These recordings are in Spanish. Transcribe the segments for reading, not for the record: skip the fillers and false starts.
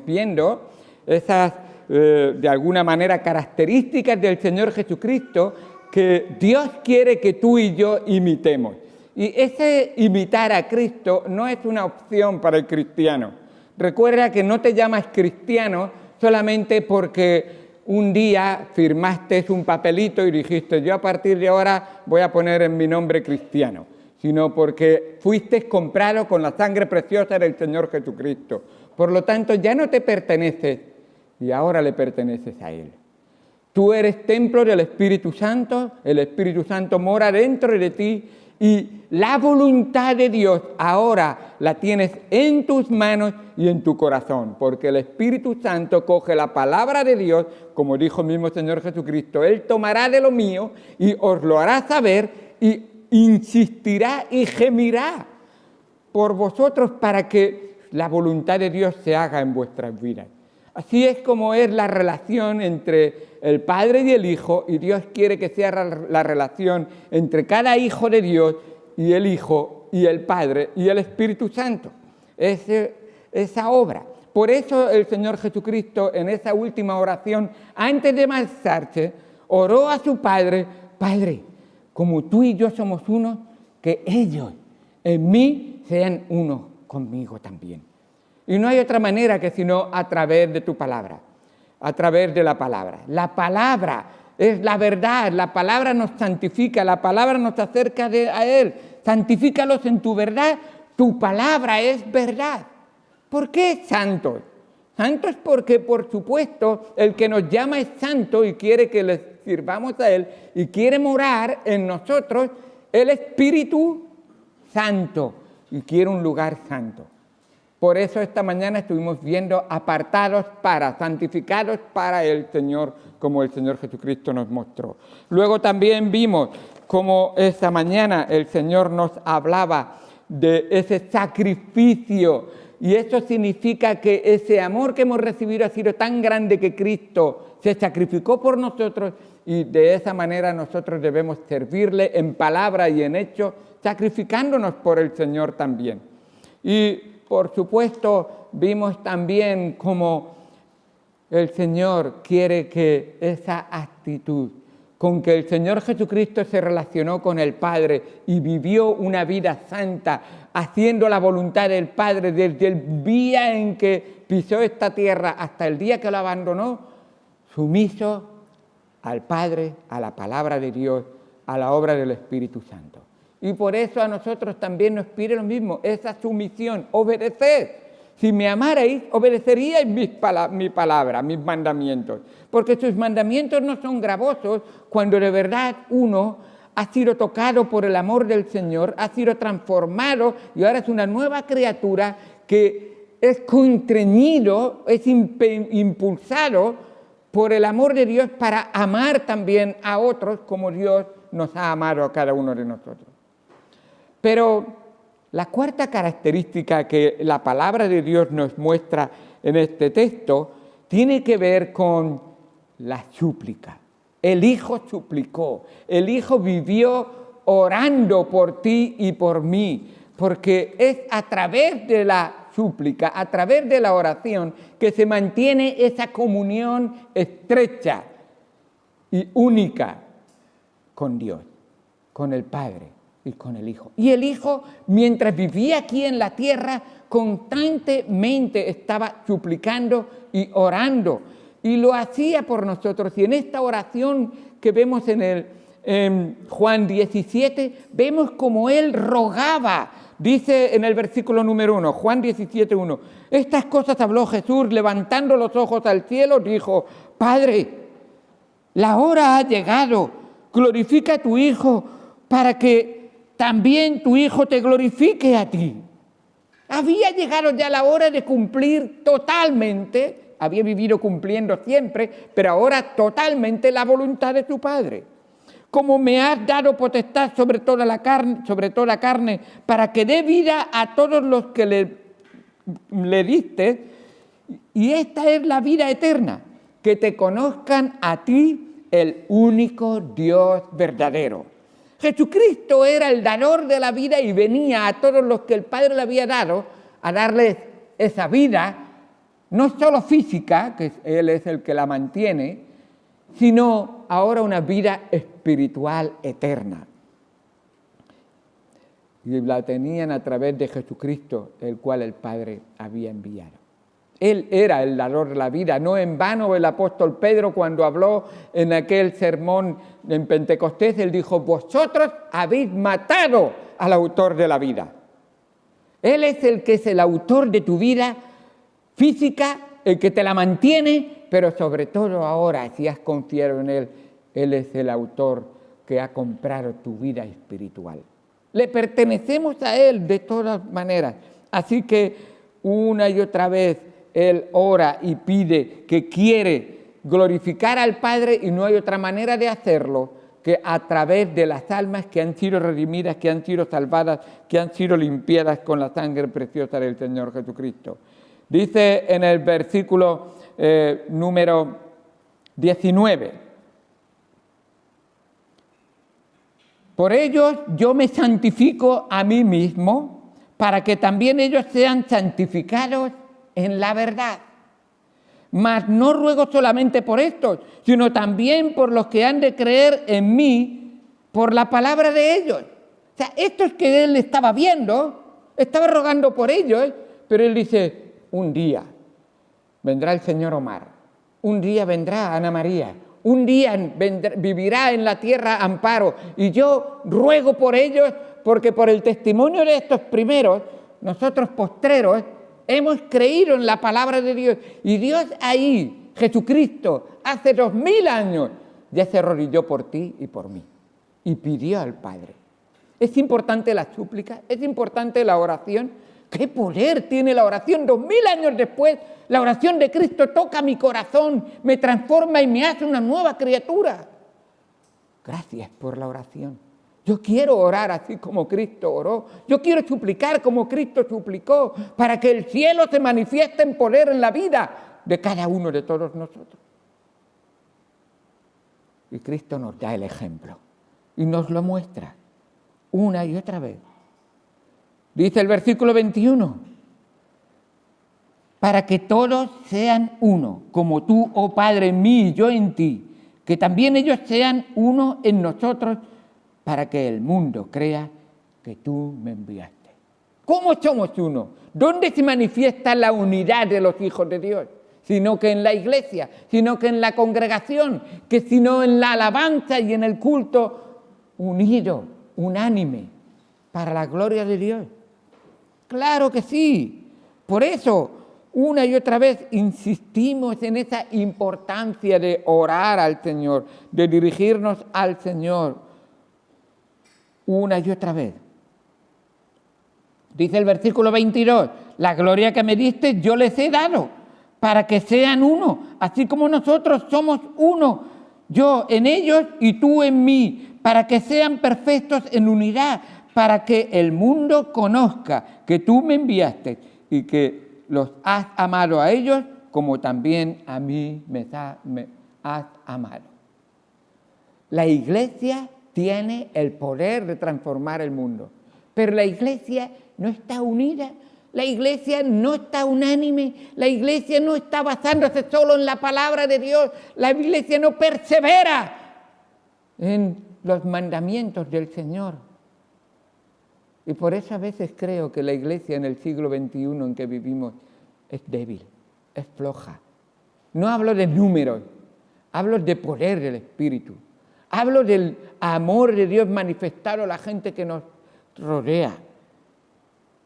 viendo esas, de alguna manera, características del Señor Jesucristo que Dios quiere que tú y yo imitemos. Y ese imitar a Cristo no es una opción para el cristiano. Recuerda que no te llamas cristiano solamente porque un día firmaste un papelito y dijiste, yo a partir de ahora voy a poner en mi nombre cristiano, sino porque fuiste comprado con la sangre preciosa del Señor Jesucristo. Por lo tanto, ya no te perteneces y ahora le perteneces a Él. Tú eres templo del Espíritu Santo, el Espíritu Santo mora dentro de ti y la voluntad de Dios ahora la tienes en tus manos y en tu corazón, porque el Espíritu Santo coge la palabra de Dios, como dijo el mismo Señor Jesucristo, Él tomará de lo mío y os lo hará saber y insistirá y gemirá por vosotros para que la voluntad de Dios se haga en vuestras vidas. Así es como es la relación entre el Padre y el Hijo, y Dios quiere que sea la relación entre cada hijo de Dios y el Hijo y el Padre y el Espíritu Santo. Esa obra. Por eso el Señor Jesucristo en esa última oración, antes de marcharse, oró a su Padre, Padre, como tú y yo somos uno, que ellos en mí sean uno conmigo también. Y no hay otra manera que sino a través de tu palabra, a través de la palabra. La palabra es la verdad, la palabra nos santifica, la palabra nos acerca a Él. Santifícalos en tu verdad, tu palabra es verdad. ¿Por qué santos? Santos porque, por supuesto, el que nos llama es santo y quiere que le sirvamos a Él y quiere morar en nosotros el Espíritu Santo y quiere un lugar santo. Por eso esta mañana estuvimos viendo apartados para, santificados para el Señor, como el Señor Jesucristo nos mostró. Luego también vimos cómo esta mañana el Señor nos hablaba de ese sacrificio, y eso significa que ese amor que hemos recibido ha sido tan grande que Cristo se sacrificó por nosotros, y de esa manera nosotros debemos servirle en palabra y en hecho, sacrificándonos por el Señor también. Y por supuesto, vimos también cómo el Señor quiere que esa actitud con que el Señor Jesucristo se relacionó con el Padre y vivió una vida santa, haciendo la voluntad del Padre desde el día en que pisó esta tierra hasta el día que lo abandonó, sumiso al Padre, a la palabra de Dios, a la obra del Espíritu Santo. Y por eso a nosotros también nos pide lo mismo, esa sumisión, obedeced. Si me amarais, obedeceríais mi palabra, mis mandamientos. Porque sus mandamientos no son gravosos cuando de verdad uno ha sido tocado por el amor del Señor, ha sido transformado y ahora es una nueva criatura que es constreñido, es impulsado por el amor de Dios para amar también a otros como Dios nos ha amado a cada uno de nosotros. Pero la cuarta característica que la palabra de Dios nos muestra en este texto tiene que ver con la súplica. El Hijo suplicó, el Hijo vivió orando por ti y por mí, porque es a través de la súplica, a través de la oración, que se mantiene esa comunión estrecha y única con Dios, con el Padre y con el Hijo. Y el Hijo, mientras vivía aquí en la tierra, constantemente estaba suplicando y orando. Y lo hacía por nosotros. Y en esta oración que vemos en Juan 17, vemos como Él rogaba. Dice en el versículo número 1, Juan 17, 1. Estas cosas habló Jesús, levantando los ojos al cielo, dijo, Padre, la hora ha llegado, glorifica a tu Hijo, para que también tu Hijo te glorifique a ti. Había llegado ya la hora de cumplir totalmente, había vivido cumpliendo siempre, pero ahora totalmente la voluntad de tu Padre. Como me has dado potestad sobre toda carne, para que dé vida a todos los que le diste, y esta es la vida eterna, que te conozcan a ti, el único Dios verdadero. Jesucristo era el dador de la vida y venía a todos los que el Padre le había dado a darles esa vida no solo física, que Él es el que la mantiene, sino ahora una vida espiritual eterna. Y la tenían a través de Jesucristo, el cual el Padre había enviado. Él era el dador de la vida. No en vano el apóstol Pedro, cuando habló en aquel sermón en Pentecostés, él dijo: vosotros habéis matado al autor de la vida. Él es el que es el autor de tu vida física, el que te la mantiene, pero sobre todo ahora, si has confiado en Él, Él es el autor que ha comprado tu vida espiritual. Le pertenecemos a Él de todas maneras. Así que una y otra vez Él ora y pide que quiere glorificar al Padre, y no hay otra manera de hacerlo que a través de las almas que han sido redimidas, que han sido salvadas, que han sido limpiadas con la sangre preciosa del Señor Jesucristo. Dice en el versículo número 19: por ellos yo me santifico a mí mismo, para que también ellos sean santificados en la verdad. Mas no ruego solamente por estos, sino también por los que han de creer en mí por la palabra de ellos. O sea, estos que él estaba viendo, estaba rogando por ellos, pero él dice: un día vendrá el señor Omar, un día vendrá Ana María, un día vivirá en la tierra Amparo, y yo ruego por ellos, porque por el testimonio de estos primeros, nosotros postreros, hemos creído en la palabra de Dios. Y Dios ahí, Jesucristo, hace 2000 años, ya se arrodilló por ti y por mí. Y pidió al Padre. Es importante la súplica, es importante la oración. ¿Qué poder tiene la oración? 2000 años después, la oración de Cristo toca mi corazón, me transforma y me hace una nueva criatura. Gracias por la oración. Yo quiero orar así como Cristo oró. Yo quiero suplicar como Cristo suplicó, para que el cielo se manifieste en poder en la vida de cada uno de todos nosotros. Y Cristo nos da el ejemplo y nos lo muestra una y otra vez. Dice el versículo 21: para que todos sean uno, como tú, oh Padre, en mí y yo en ti, que también ellos sean uno en nosotros, para que el mundo crea que tú me enviaste. ¿Cómo somos uno? ¿Dónde se manifiesta la unidad de los hijos de Dios? Sino que en la iglesia, sino que en la congregación, que sino en la alabanza y en el culto unido, unánime, para la gloria de Dios. Claro que sí. Por eso, una y otra vez insistimos en esa importancia de orar al Señor, de dirigirnos al Señor. Una y otra vez. Dice el versículo 22: la gloria que me diste yo les he dado, para que sean uno, así como nosotros somos uno, yo en ellos y tú en mí, para que sean perfectos en unidad, para que el mundo conozca que tú me enviaste y que los has amado a ellos como también a mí me has amado. La iglesia tiene el poder de transformar el mundo, pero la iglesia no está unida, la iglesia no está unánime, la iglesia no está basándose solo en la palabra de Dios, la iglesia no persevera en los mandamientos del Señor. Y por eso a veces creo que la iglesia en el siglo XXI en que vivimos es débil, es floja. No hablo de números, hablo de poder del Espíritu. Hablo del amor de Dios manifestado a la gente que nos rodea.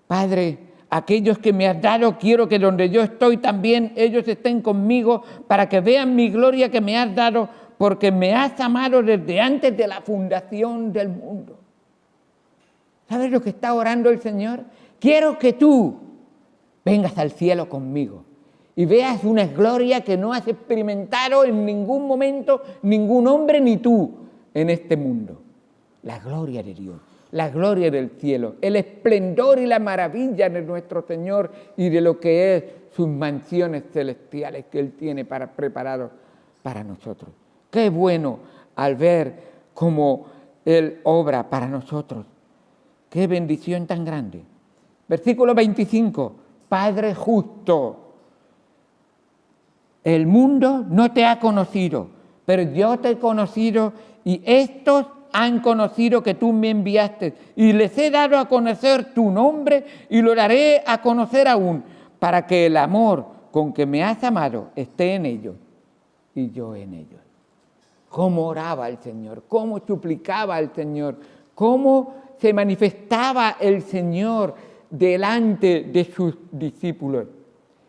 Padre, aquellos que me has dado, quiero que donde yo estoy también ellos estén conmigo, para que vean mi gloria que me has dado, porque me has amado desde antes de la fundación del mundo. ¿Sabes lo que está orando el Señor? Quiero que tú vengas al cielo conmigo y veas una gloria que no has experimentado en ningún momento ningún hombre ni tú en este mundo. La gloria de Dios, la gloria del cielo, el esplendor y la maravilla de nuestro Señor y de lo que es sus mansiones celestiales que Él tiene preparado para nosotros. Qué bueno al ver cómo Él obra para nosotros. Qué bendición tan grande. Versículo 25, Padre justo. el mundo no te ha conocido, pero yo te he conocido y estos han conocido que tú me enviaste y les he dado a conocer tu nombre y lo daré a conocer aún, para que el amor con que me has amado esté en ellos y yo en ellos. Cómo oraba el Señor, cómo suplicaba el Señor, cómo se manifestaba el Señor delante de sus discípulos.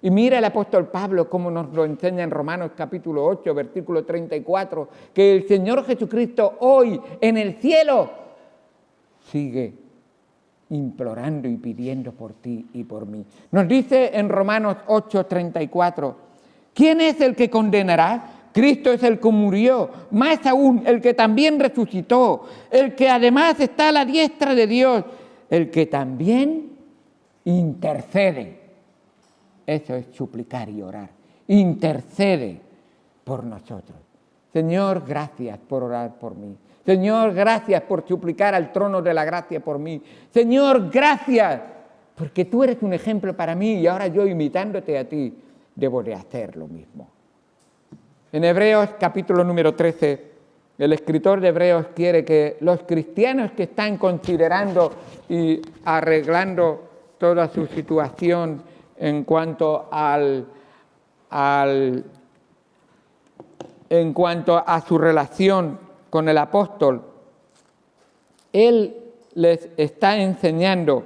Y mira el apóstol Pablo cómo nos lo enseña en Romanos capítulo 8, versículo 34, que el Señor Jesucristo hoy en el cielo sigue implorando y pidiendo por ti y por mí. Nos dice en Romanos 8, 34, ¿quién es el que condenará? Cristo es el que murió, más aún el que también resucitó, el que además está a la diestra de Dios, el que también intercede. Eso es suplicar y orar. Intercede por nosotros. Señor, gracias por orar por mí. Señor, gracias por suplicar al trono de la gracia por mí. Señor, gracias porque tú eres un ejemplo para mí y ahora yo imitándote a ti debo de hacer lo mismo. En Hebreos capítulo número 13, el escritor de Hebreos quiere que los cristianos que están considerando y arreglando toda su situación en cuanto a su relación con el apóstol, él les está enseñando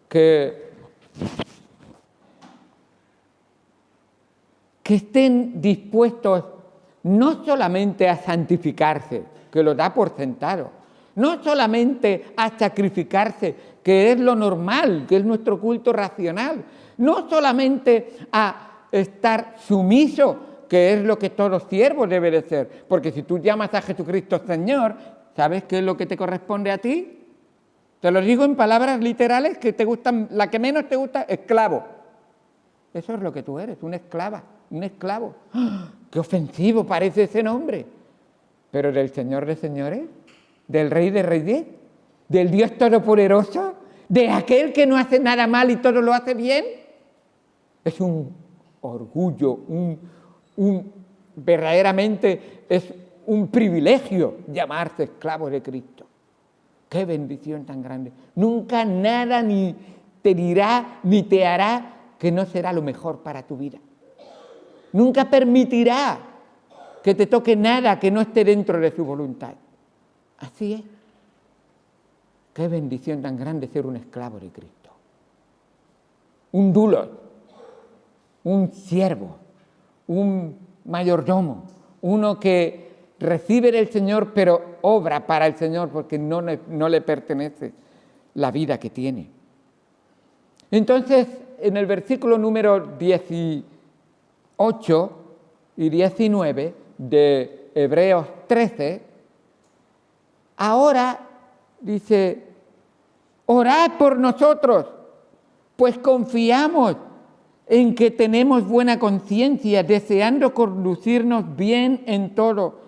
que estén dispuestos no solamente a santificarse, que lo da por sentado, no solamente a sacrificarse, que es lo normal, que es nuestro culto racional, no solamente a estar sumiso, que es lo que todo siervo debe de ser, porque si tú llamas a Jesucristo Señor, ¿sabes qué es lo que te corresponde a ti? Te lo digo en palabras literales que te gustan, la que menos te gusta, esclavo. Eso es lo que tú eres, una esclava, un esclavo. ¡Ah! ¡Qué ofensivo parece ese nombre! Pero del Señor de señores, del Rey de reyes, del Dios todopoderoso, de aquel que no hace nada mal y todo lo hace bien. Es un orgullo, verdaderamente es un privilegio llamarse esclavo de Cristo. ¡Qué bendición tan grande! Nunca nada ni te dirá ni te hará que no será lo mejor para tu vida. Nunca permitirá que te toque nada que no esté dentro de su voluntad. Así es. Qué bendición tan grande ser un esclavo de Cristo. Un dulos, un siervo, un mayordomo, uno que recibe del Señor pero obra para el Señor porque no le pertenece la vida que tiene. Entonces, en el versículo número 18 y 19 de Hebreos 13, ahora dice, orad por nosotros, pues confiamos en que tenemos buena conciencia, deseando conducirnos bien en todo.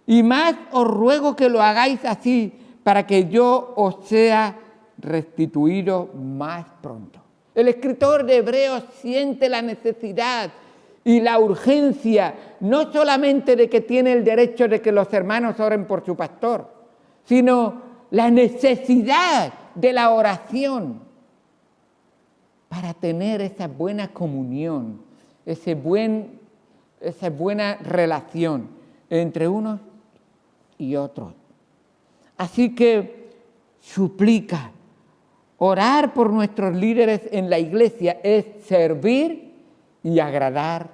Y más os ruego que lo hagáis así, para que yo os sea restituido más pronto. El escritor de Hebreos siente la necesidad y la urgencia, no solamente de que tiene el derecho de que los hermanos oren por su pastor, sino la necesidad de la oración para tener esa buena comunión, esa buena relación entre unos y otros. Así que suplica, orar por nuestros líderes en la iglesia es servir y agradar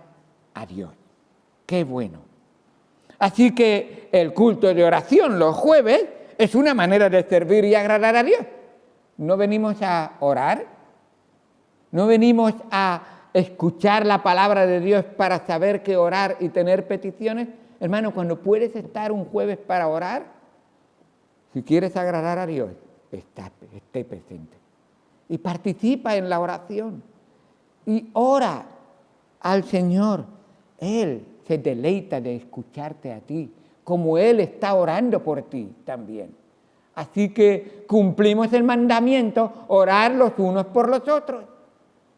a Dios. ¡Qué bueno! Así que el culto de oración los jueves es una manera de servir y agradar a Dios. No venimos a orar, no venimos a escuchar la palabra de Dios para saber qué orar y tener peticiones. Hermano, cuando puedes estar un jueves para orar, si quieres agradar a Dios, esté presente. Y participa en la oración. Y ora al Señor. Él se deleita de escucharte a ti, como Él está orando por ti también. Así que cumplimos el mandamiento, orar los unos por los otros.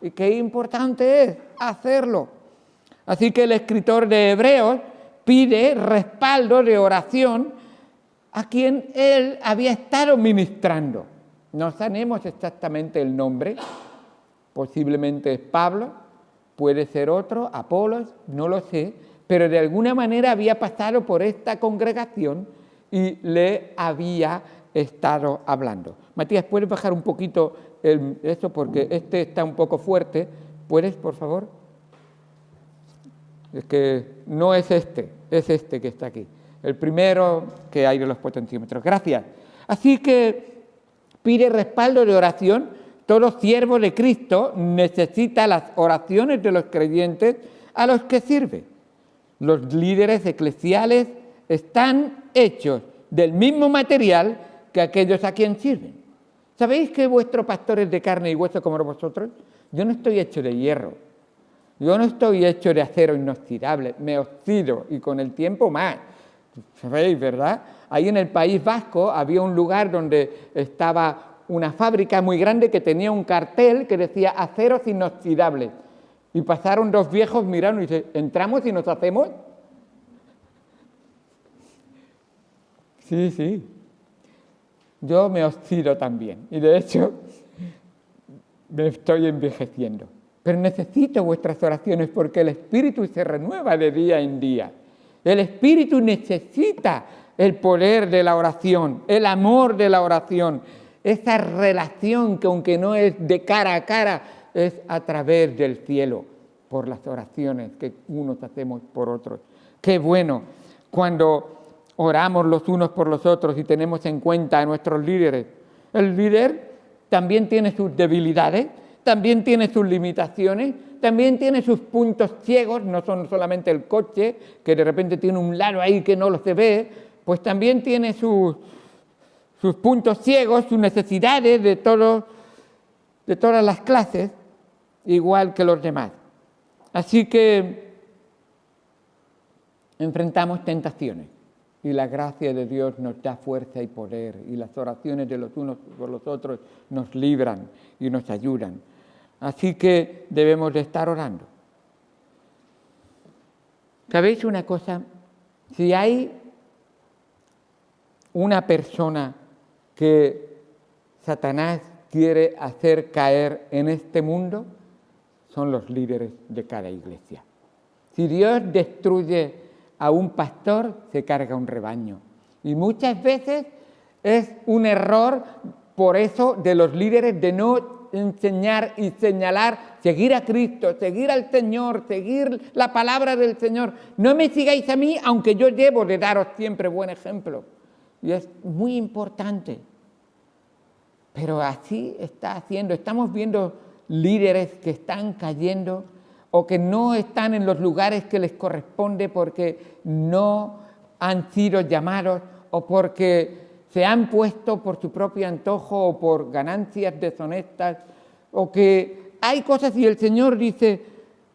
Y qué importante es hacerlo. Así que el escritor de Hebreos pide respaldo de oración a quien él había estado ministrando. No sabemos exactamente el nombre, posiblemente es Pablo, puede ser otro, Apolos, no lo sé, pero de alguna manera había pasado por esta congregación y le había estado hablando. Matías, ¿puedes bajar un poquito esto? Porque este está un poco fuerte. ¿Puedes, por favor? Es que no es este, es este que está aquí. El primero que hay de los potenciómetros. Gracias. Así que pide respaldo de oración. Todo siervo de Cristo necesita las oraciones de los creyentes a los que sirve. Los líderes eclesiales están hechos del mismo material que aquellos a quien sirven. ¿Sabéis que vuestro pastor es de carne y hueso como vosotros? Yo no estoy hecho de hierro. Yo no estoy hecho de acero inoxidable. Me oxido y con el tiempo más. ¿Sabéis, verdad? Ahí en el País Vasco había un lugar donde estaba una fábrica muy grande que tenía un cartel que decía aceros inoxidables. Y pasaron dos viejos, miraron y dijeron, ¿entramos y nos hacemos? Sí. Yo me oxido también. Y de hecho, me estoy envejeciendo. Pero necesito vuestras oraciones porque el espíritu se renueva de día en día. El espíritu necesita el poder de la oración, el amor de la oración, esa relación que aunque no es de cara a cara, es a través del cielo, por las oraciones que unos hacemos por otros. Qué bueno cuando oramos los unos por los otros y tenemos en cuenta a nuestros líderes. El líder también tiene sus debilidades, también tiene sus limitaciones, también tiene sus puntos ciegos, no son solamente el coche, que de repente tiene un lado ahí que no lo se ve, pues también tiene sus puntos ciegos, sus necesidades de todas las clases, igual que los demás. Así que enfrentamos tentaciones y la gracia de Dios nos da fuerza y poder y las oraciones de los unos por los otros nos libran y nos ayudan. Así que debemos de estar orando. ¿Sabéis una cosa? Si hay una persona que Satanás quiere hacer caer en este mundo, son los líderes de cada iglesia. Si Dios destruye a un pastor, se carga un rebaño. Y muchas veces es un error, por eso, de los líderes de no enseñar y señalar, seguir a Cristo, seguir al Señor, seguir la palabra del Señor. No me sigáis a mí, aunque yo debo de daros siempre buen ejemplo. Y es muy importante. Pero así está haciendo. Estamos viendo líderes que están cayendo o que no están en los lugares que les corresponde porque no han sido llamados o porque se han puesto por su propio antojo o por ganancias deshonestas, o que hay cosas y el Señor dice,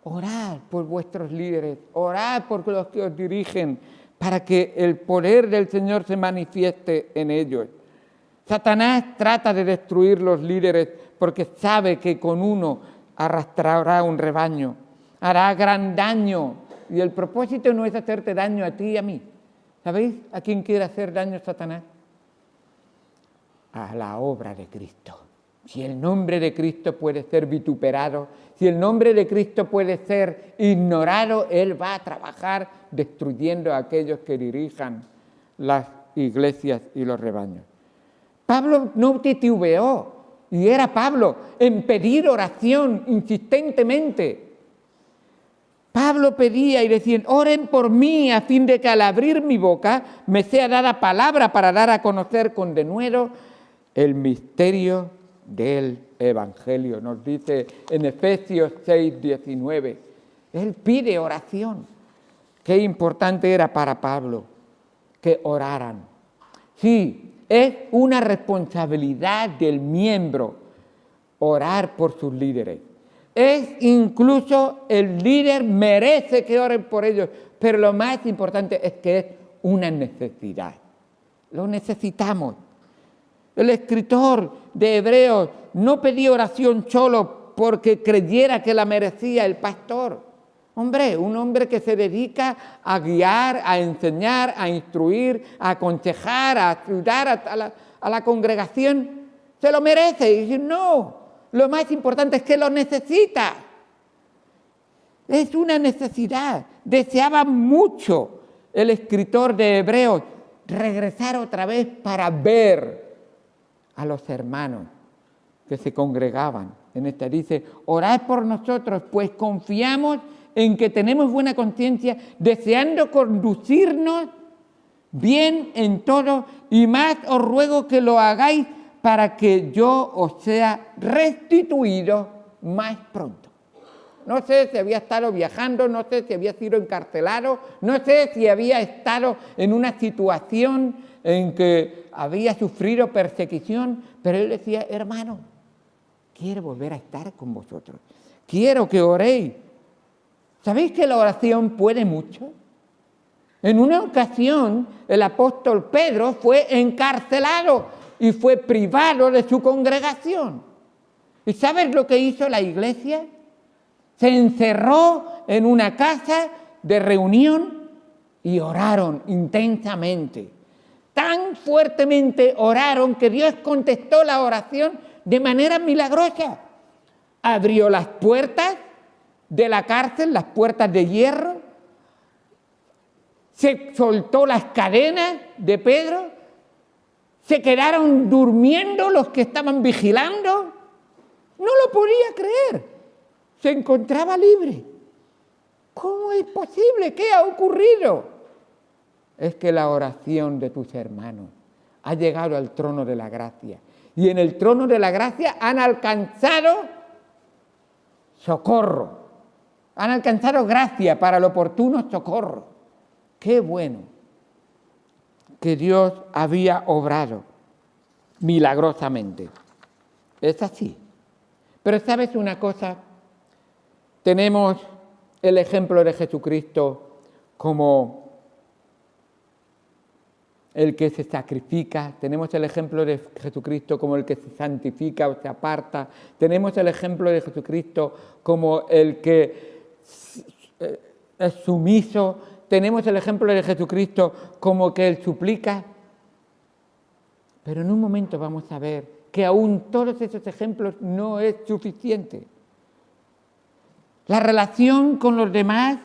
orad por vuestros líderes, orad por los que os dirigen, para que el poder del Señor se manifieste en ellos. Satanás trata de destruir los líderes porque sabe que con uno arrastrará un rebaño, hará gran daño, y el propósito no es hacerte daño a ti y a mí. ¿Sabéis a quién quiere hacer daño Satanás? A la obra de Cristo. Si el nombre de Cristo puede ser vituperado, si el nombre de Cristo puede ser ignorado, Él va a trabajar destruyendo a aquellos que dirijan las iglesias y los rebaños. Pablo no titubeó, y era Pablo, en pedir oración insistentemente. Pablo pedía y decía, oren por mí a fin de que al abrir mi boca me sea dada palabra para dar a conocer con denuedo el misterio del Evangelio. Nos dice en Efesios 6:19. Él pide oración. Qué importante era para Pablo que oraran. Sí, es una responsabilidad del miembro orar por sus líderes. Es incluso el líder merece que oren por ellos, pero lo más importante es que es una necesidad. Lo necesitamos. El escritor de Hebreos no pedía oración solo porque creyera que la merecía el pastor. Hombre, un hombre que se dedica a guiar, a enseñar, a instruir, a aconsejar, a ayudar a la congregación, se lo merece. Y dice, no, lo más importante es que lo necesita. Es una necesidad. Deseaba mucho el escritor de Hebreos regresar otra vez para ver a los hermanos que se congregaban. En esta dice, orad por nosotros, pues confiamos en que tenemos buena conciencia, deseando conducirnos bien en todo, y más os ruego que lo hagáis para que yo os sea restituido más pronto. No sé si había estado viajando, no sé si había sido encarcelado, no sé si había estado en una situación en que había sufrido persecución, pero él decía, hermano, quiero volver a estar con vosotros, quiero que oréis. ¿Sabéis que la oración puede mucho? En una ocasión, el apóstol Pedro fue encarcelado y fue privado de su congregación. ¿Y sabes lo que hizo la iglesia? Se encerró en una casa de reunión y oraron intensamente. Tan fuertemente oraron que Dios contestó la oración de manera milagrosa. Abrió las puertas de la cárcel, las puertas de hierro, se soltó las cadenas de Pedro, se quedaron durmiendo los que estaban vigilando. No lo podía creer, se encontraba libre. ¿Cómo es posible? ¿Qué ha ocurrido? Es que la oración de tus hermanos ha llegado al trono de la gracia, y en el trono de la gracia han alcanzado socorro. Han alcanzado gracia para el oportuno socorro. Qué bueno que Dios había obrado milagrosamente. Es así. Pero ¿sabes una cosa? Tenemos el ejemplo de Jesucristo como el que se sacrifica, tenemos el ejemplo de Jesucristo como el que se santifica o se aparta, tenemos el ejemplo de Jesucristo como el que es sumiso, tenemos el ejemplo de Jesucristo como que Él suplica, pero en un momento vamos a ver que aún todos esos ejemplos no es suficiente. La relación con los demás,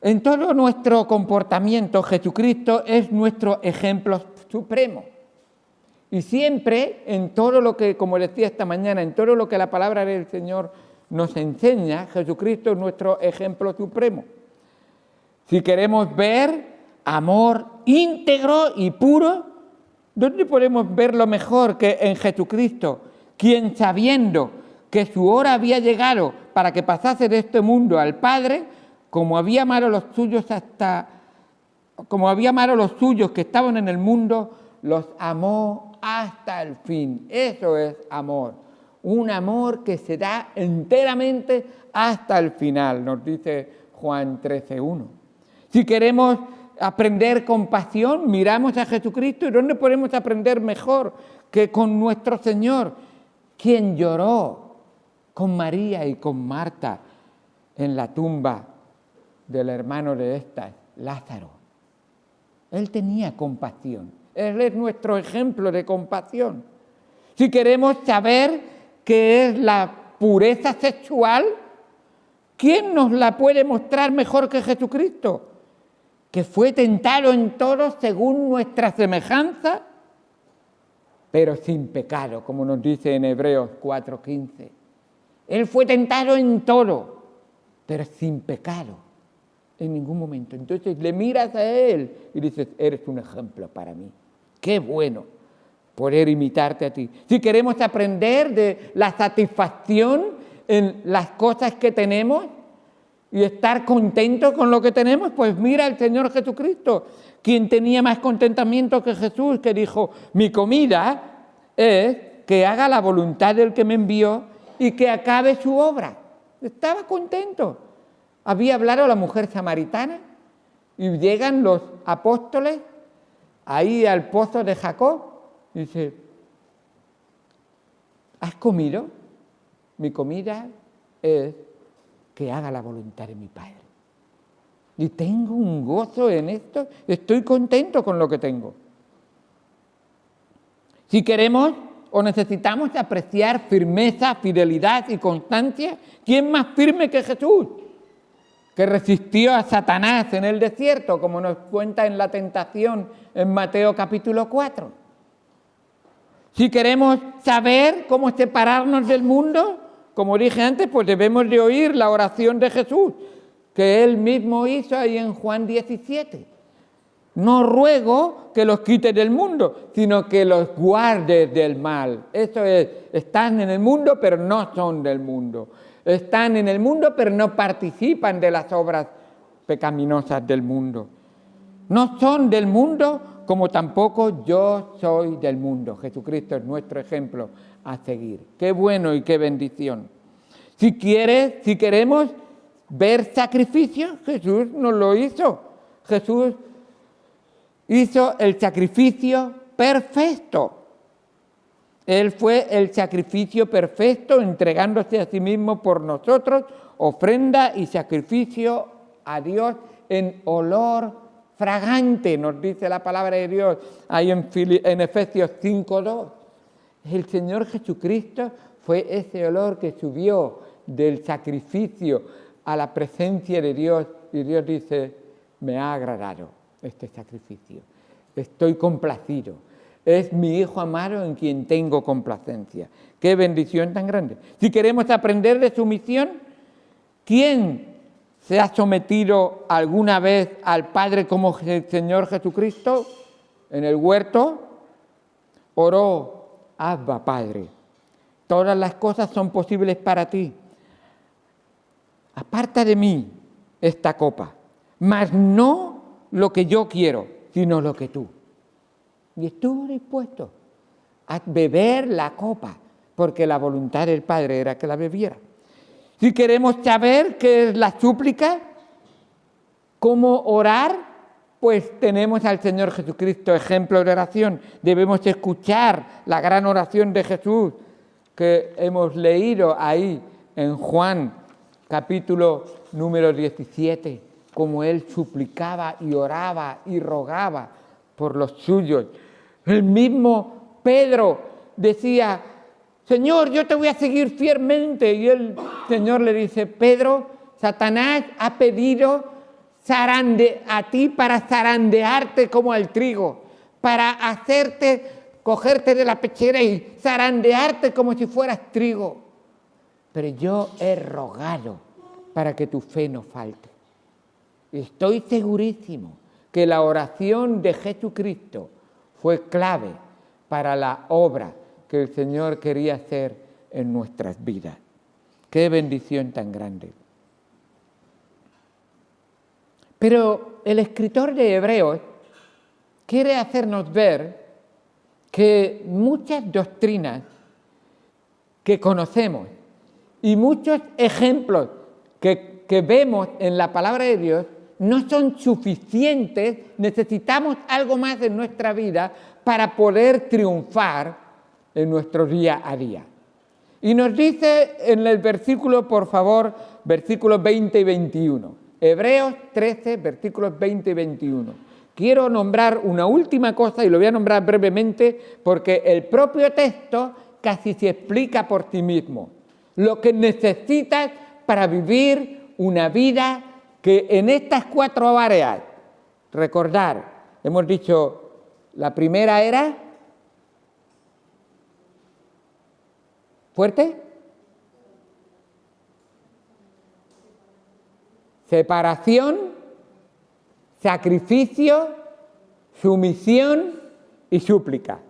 en todo nuestro comportamiento, Jesucristo es nuestro ejemplo supremo. Y siempre, en todo lo que, como decía esta mañana, en todo lo que la palabra del Señor nos enseña, Jesucristo es nuestro ejemplo supremo. Si queremos ver amor íntegro y puro, ¿dónde podemos verlo mejor que en Jesucristo, quien sabiendo que su hora había llegado para que pasase de este mundo al Padre, como había amado a los suyos que estaban en el mundo, los amó hasta el fin? Eso es amor. Un amor que se da enteramente hasta el final, nos dice Juan 13:1. Si queremos aprender compasión, miramos a Jesucristo, ¿y dónde podemos aprender mejor que con nuestro Señor, quien lloró con María y con Marta en la tumba del hermano de estas, Lázaro? Él tenía compasión. Él es nuestro ejemplo de compasión. Si queremos saber qué es la pureza sexual, ¿quién nos la puede mostrar mejor que Jesucristo? Que fue tentado en todo según nuestra semejanza, pero sin pecado, como nos dice en Hebreos 4:15. Él fue tentado en todo, pero sin pecado, en ningún momento. Entonces le miras a Él y dices, eres un ejemplo para mí. Qué bueno poder imitarte a ti. Si queremos aprender de la satisfacción en las cosas que tenemos y estar contentos con lo que tenemos, pues mira al Señor Jesucristo, quien tenía más contentamiento que Jesús, que dijo, mi comida es que haga la voluntad del que me envió y que acabe su obra. Estaba contento. Había hablado a la mujer samaritana y llegan los apóstoles ahí al pozo de Jacob y dice, ¿has comido mi comida? es que haga la voluntad de mi Padre. Y tengo un gozo en esto, estoy contento con lo que tengo. Si queremos o necesitamos apreciar firmeza, fidelidad y constancia, ¿quién más firme que Jesús? Que resistió a Satanás en el desierto, como nos cuenta en la tentación en Mateo capítulo 4. Si queremos saber cómo separarnos del mundo, como dije antes, pues debemos de oír la oración de Jesús, que él mismo hizo ahí en Juan 17. No ruego que los quites del mundo, sino que los guardes del mal. Eso es, están en el mundo, pero no son del mundo. Están en el mundo, pero no participan de las obras pecaminosas del mundo. No son del mundo, como tampoco yo soy del mundo. Jesucristo es nuestro ejemplo a seguir. Qué bueno y qué bendición. Si queremos ver sacrificio, Jesús nos lo hizo. Jesús hizo el sacrificio perfecto. Él fue el sacrificio perfecto, entregándose a sí mismo por nosotros, ofrenda y sacrificio a Dios en olor fragante, nos dice la palabra de Dios ahí en Efesios 5:2. El Señor Jesucristo fue ese olor que subió del sacrificio a la presencia de Dios, y Dios dice: me ha agradado este sacrificio, estoy complacido, es mi Hijo amado en quien tengo complacencia. ¡Qué bendición tan grande! Si queremos aprender de su misión, ¿quién se ha sometido alguna vez al Padre como el Señor Jesucristo? En el huerto oró: Abba, Padre, todas las cosas son posibles para ti. Aparta de mí esta copa, mas no lo que yo quiero, sino lo que tú. Y estuvo dispuesto a beber la copa, porque la voluntad del Padre era que la bebiera. Si queremos saber qué es la súplica, cómo orar, pues tenemos al Señor Jesucristo, ejemplo de oración. Debemos escuchar la gran oración de Jesús que hemos leído ahí en Juan, capítulo número 17, como Él suplicaba y oraba y rogaba por los suyos. El mismo Pedro decía: Señor, yo te voy a seguir fielmente. Y el Señor le dice: Pedro, Satanás ha pedido a ti para zarandearte como al trigo, para cogerte de la pechera y zarandearte como si fueras trigo. Pero yo he rogado para que tu fe no falte. Estoy segurísimo que la oración de Jesucristo fue clave para la obra que el Señor quería hacer en nuestras vidas. ¡Qué bendición tan grande! Pero el escritor de Hebreos quiere hacernos ver que muchas doctrinas que conocemos y muchos ejemplos que vemos en la palabra de Dios no son suficientes, necesitamos algo más en nuestra vida para poder triunfar en nuestro día a día. Y nos dice en el versículo, por favor, versículos 20 y 21. Hebreos 13, versículos 20 y 21. Quiero nombrar una última cosa y lo voy a nombrar brevemente porque el propio texto casi se explica por sí mismo. Lo que necesitas para vivir una vida que en estas 4 áreas, recordar, hemos dicho, la primera era, ¿fuerte? Separación, sacrificio, sumisión y súplica.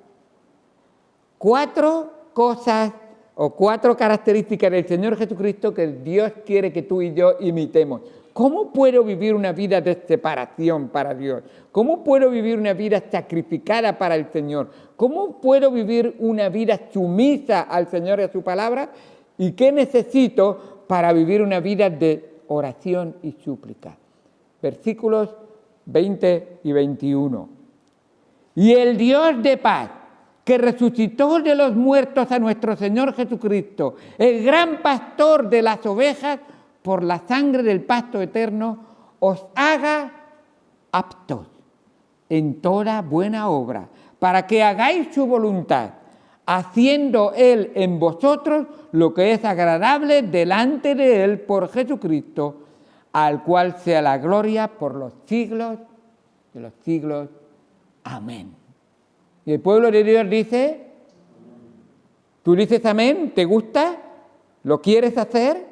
4 cosas o 4 características del Señor Jesucristo que Dios quiere que tú y yo imitemos. ¿Cómo puedo vivir una vida de separación para Dios? ¿Cómo puedo vivir una vida sacrificada para el Señor? ¿Cómo puedo vivir una vida sumisa al Señor y a su palabra? ¿Y qué necesito para vivir una vida de oración y súplica? Versículos 20 y 21. Y el Dios de paz, que resucitó de los muertos a nuestro Señor Jesucristo, el gran pastor de las ovejas, por la sangre del pacto eterno, os haga aptos en toda buena obra, para que hagáis su voluntad, haciendo Él en vosotros lo que es agradable delante de Él por Jesucristo, al cual sea la gloria por los siglos de los siglos. Amén. Y el pueblo de Dios dice, ¿tú dices amén? ¿Te gusta? ¿Lo quieres hacer?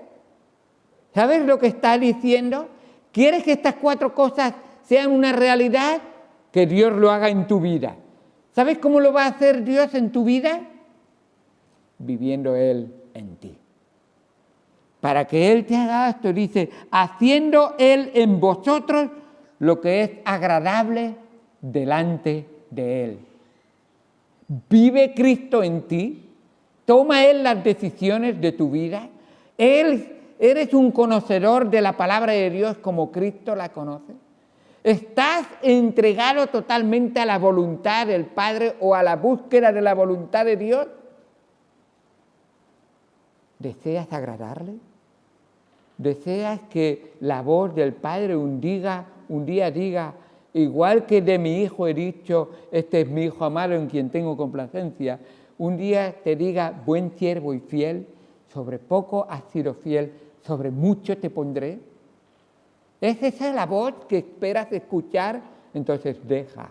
¿Sabes lo que está diciendo? ¿Quieres que estas 4 cosas sean una realidad? Que Dios lo haga en tu vida. ¿Sabes cómo lo va a hacer Dios en tu vida? Viviendo Él en ti. Para que Él te haga esto, dice, haciendo Él en vosotros lo que es agradable delante de Él. ¿Vive Cristo en ti? ¿Toma Él las decisiones de tu vida? ¿Eres un conocedor de la palabra de Dios como Cristo la conoce? ¿Estás entregado totalmente a la voluntad del Padre o a la búsqueda de la voluntad de Dios? ¿Deseas agradarle? ¿Deseas que la voz del Padre un día diga, igual que de mi hijo he dicho, este es mi hijo amado en quien tengo complacencia, un día te diga, buen siervo y fiel, sobre poco has sido fiel, sobre mucho te pondré? ¿Es esa la voz que esperas escuchar? Entonces deja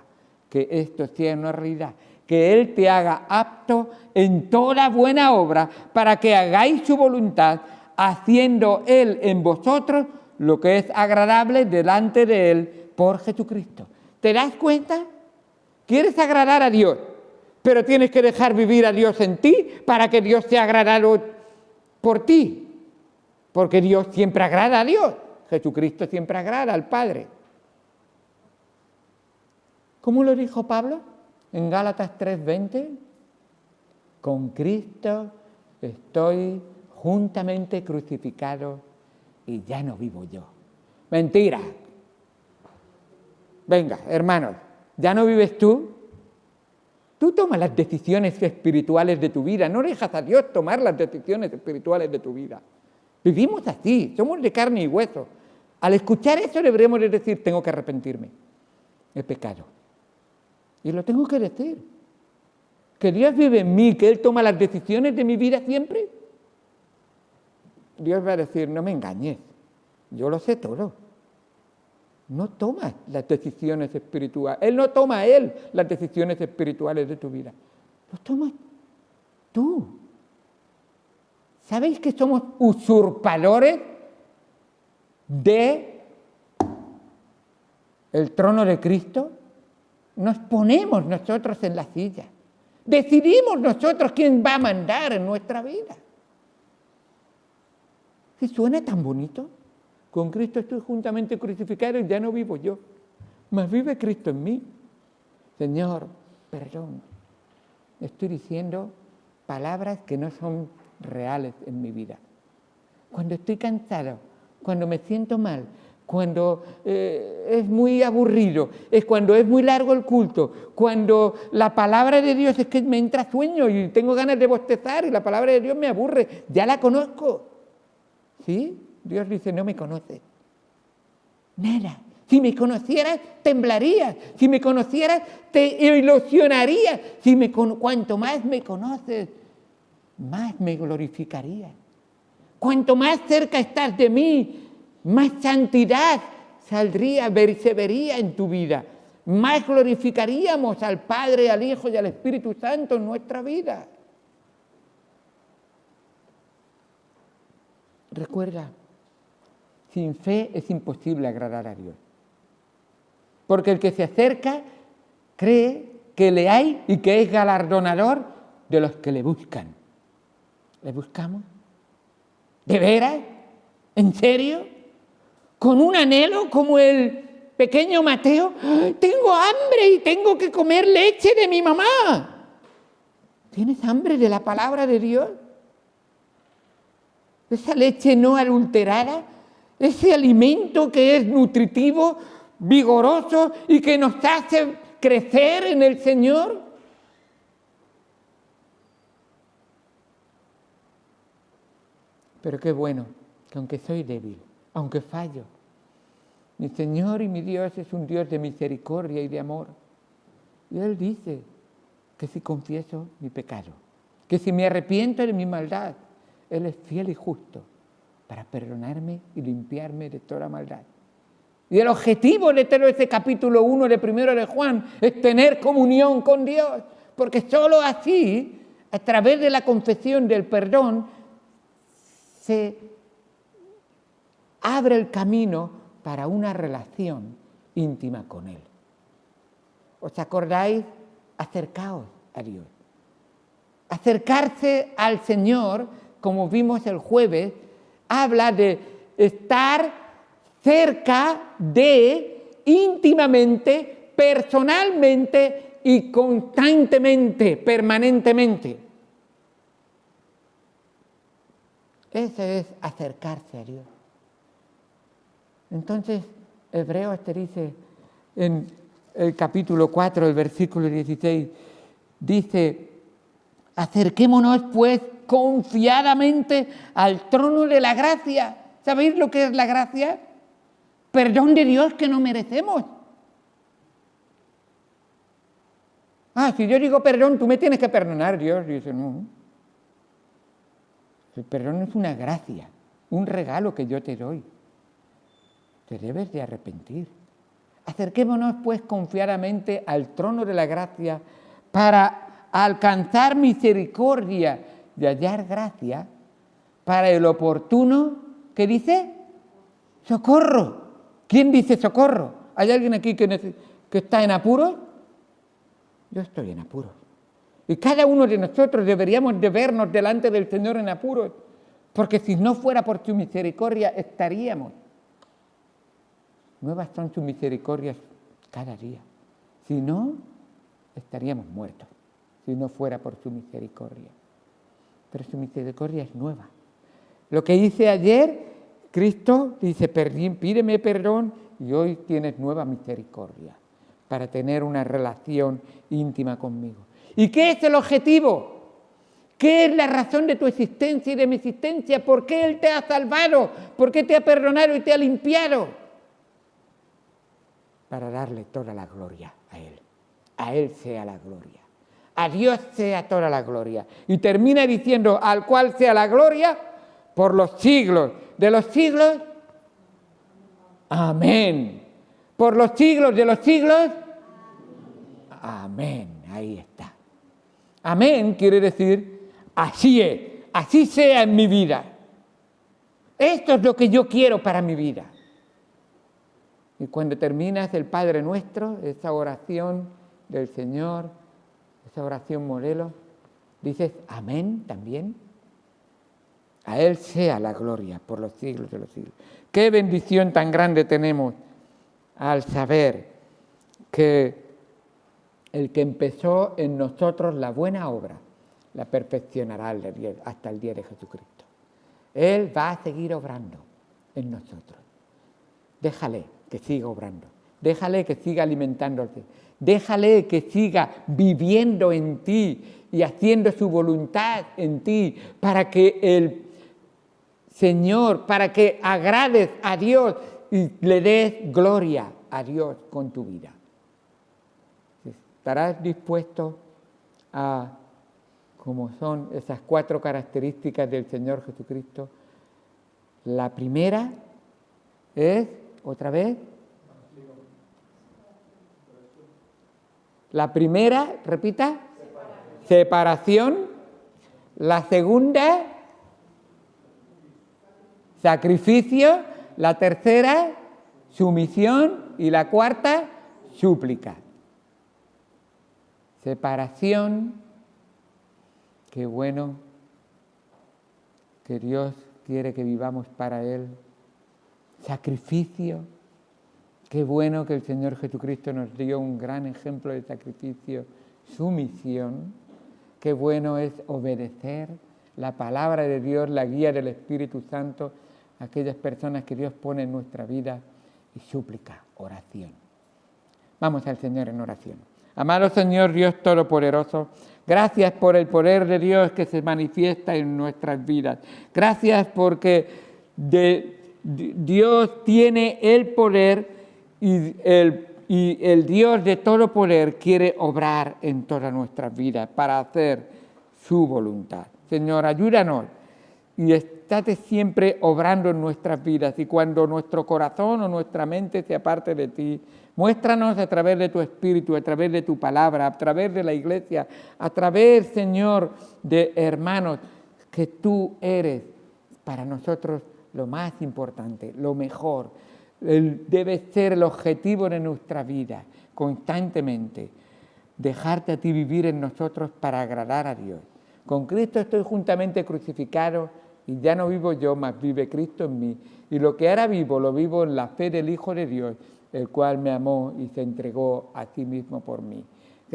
que esto sea una realidad, que Él te haga apto en toda buena obra para que hagáis su voluntad, haciendo Él en vosotros lo que es agradable delante de Él por Jesucristo. ¿Te das cuenta? Quieres agradar a Dios, pero tienes que dejar vivir a Dios en ti para que Dios sea agradado por ti, porque Dios siempre agrada a Dios. Jesucristo siempre agrada al Padre. ¿Cómo lo dijo Pablo en Gálatas 3:20? Con Cristo estoy juntamente crucificado y ya no vivo yo. Mentira. Venga, hermanos, ¿ya no vives tú? Tú tomas las decisiones espirituales de tu vida, no dejas a Dios tomar las decisiones espirituales de tu vida. Vivimos así, somos de carne y hueso. Al escuchar eso deberíamos de decir, tengo que arrepentirme, he pecado. Y lo tengo que decir. Que Dios vive en mí, que Él toma las decisiones de mi vida siempre. Dios va a decir, no me engañes, yo lo sé todo. No tomas las decisiones espirituales. Él no toma las decisiones espirituales de tu vida. Los tomas tú. ¿Sabéis que somos usurpadores de el trono de Cristo? Nos ponemos nosotros en la silla. Decidimos nosotros quién va a mandar en nuestra vida. ¿Sí suena tan bonito? Con Cristo estoy juntamente crucificado y ya no vivo yo, mas vive Cristo en mí. Señor, perdón, estoy diciendo palabras que no son reales en mi vida. Cuando estoy cansado, cuando me siento mal, cuando es muy aburrido, es cuando es muy largo el culto, cuando la palabra de Dios es que me entra sueño y tengo ganas de bostezar y la palabra de Dios me aburre, ya la conozco. ¿Sí? Dios dice, no me conoces. Nada. Si me conocieras, temblarías. Si me conocieras, te ilusionarías. Cuanto más me conoces, más me glorificarías. Cuanto más cerca estás de mí, más santidad se vería en tu vida. Más glorificaríamos al Padre, al Hijo y al Espíritu Santo en nuestra vida. Recuerda, sin fe es imposible agradar a Dios. Porque el que se acerca cree que le hay y que es galardonador de los que le buscan. ¿Le buscamos? ¿De veras? ¿En serio? ¿Con un anhelo como el pequeño Mateo? Tengo hambre y tengo que comer leche de mi mamá. ¿Tienes hambre de la palabra de Dios? Esa leche no adulterada, ese alimento que es nutritivo, vigoroso y que nos hace crecer en el Señor. Pero qué bueno que aunque soy débil, aunque fallo, mi Señor y mi Dios es un Dios de misericordia y de amor. Y Él dice que si confieso mi pecado, que si me arrepiento de mi maldad, Él es fiel y justo para perdonarme y limpiarme de toda maldad. Y el objetivo de todo ese capítulo 1 de 1 de Juan es tener comunión con Dios, porque solo así, a través de la confesión del perdón, se abre el camino para una relación íntima con Él. ¿Os acordáis? Acercaos a Dios. Acercarse al Señor, como vimos el jueves, habla de estar cerca de, íntimamente, personalmente y constantemente, permanentemente. Ese es acercarse a Dios. Entonces, Hebreos te dice en el capítulo 4, el versículo 16, dice: acerquémonos pues confiadamente al trono de la gracia. ¿Sabéis lo que es la gracia? Perdón de Dios que no merecemos. Si yo digo perdón, tú me tienes que perdonar, Dios. Y dice, no. El perdón es una gracia, un regalo que yo te doy. Te debes de arrepentir. Acerquémonos pues confiadamente al trono de la gracia para alcanzar misericordia y hallar gracia para el oportuno, ¿qué dice? Socorro. ¿Quién dice socorro? ¿Hay alguien aquí que está en apuros? Yo estoy en apuros. Y cada uno de nosotros deberíamos de vernos delante del Señor en apuros, porque si no fuera por su misericordia estaríamos. Nuevas son sus misericordias cada día. Si no, estaríamos muertos, si no fuera por su misericordia. Pero su misericordia es nueva. Lo que hice ayer, Cristo dice, pídeme perdón, y hoy tienes nueva misericordia para tener una relación íntima conmigo. ¿Y qué es el objetivo? ¿Qué es la razón de tu existencia y de mi existencia? ¿Por qué Él te ha salvado? ¿Por qué te ha perdonado y te ha limpiado? Para darle toda la gloria a Él. A Él sea la gloria. A Dios sea toda la gloria. Y termina diciendo, al cual sea la gloria por los siglos de los siglos. Amén. Por los siglos de los siglos. Amén. Ahí está. Amén quiere decir, así es, así sea en mi vida. Esto es lo que yo quiero para mi vida. Y cuando terminas el Padre Nuestro, esa oración del Señor, esa oración modelo, dices amén también. A Él sea la gloria por los siglos de los siglos. Qué bendición tan grande tenemos al saber que el que empezó en nosotros la buena obra, la perfeccionará hasta el día de Jesucristo. Él va a seguir obrando en nosotros. Déjale que siga obrando. Déjale que siga alimentándote. Déjale que siga viviendo en ti y haciendo su voluntad en ti para que el Señor, para que agrades a Dios y le des gloria a Dios con tu vida. ¿Estarás dispuesto a, como son esas 4 características del Señor Jesucristo? La primera es, otra vez, la primera, repita, separación. La segunda, sacrificio. La tercera, sumisión. Y la cuarta, súplica. Separación. Qué bueno que Dios quiere que vivamos para Él. Sacrificio. Qué bueno que el Señor Jesucristo nos dio un gran ejemplo de sacrificio. Sumisión. Qué bueno es obedecer la palabra de Dios, la guía del Espíritu Santo, a aquellas personas que Dios pone en nuestra vida. Y súplica, oración. Vamos al Señor en oración. Amado Señor Dios Todopoderoso, gracias por el poder de Dios que se manifiesta en nuestras vidas. Gracias porque Dios tiene el poder y el Dios de todo poder quiere obrar en todas nuestras vidas para hacer su voluntad. Señor, ayúdanos y estate siempre obrando en nuestras vidas. Y cuando nuestro corazón o nuestra mente se aparte de ti, muéstranos a través de tu Espíritu, a través de tu palabra, a través de la iglesia, a través, Señor, de hermanos, que tú eres para nosotros lo más importante, lo mejor. Debe ser el objetivo de nuestra vida, constantemente. Dejarte a ti vivir en nosotros para agradar a Dios. Con Cristo estoy juntamente crucificado y ya no vivo yo, mas vive Cristo en mí. Y lo que ahora vivo, lo vivo en la fe del Hijo de Dios, el cual me amó y se entregó a sí mismo por mí.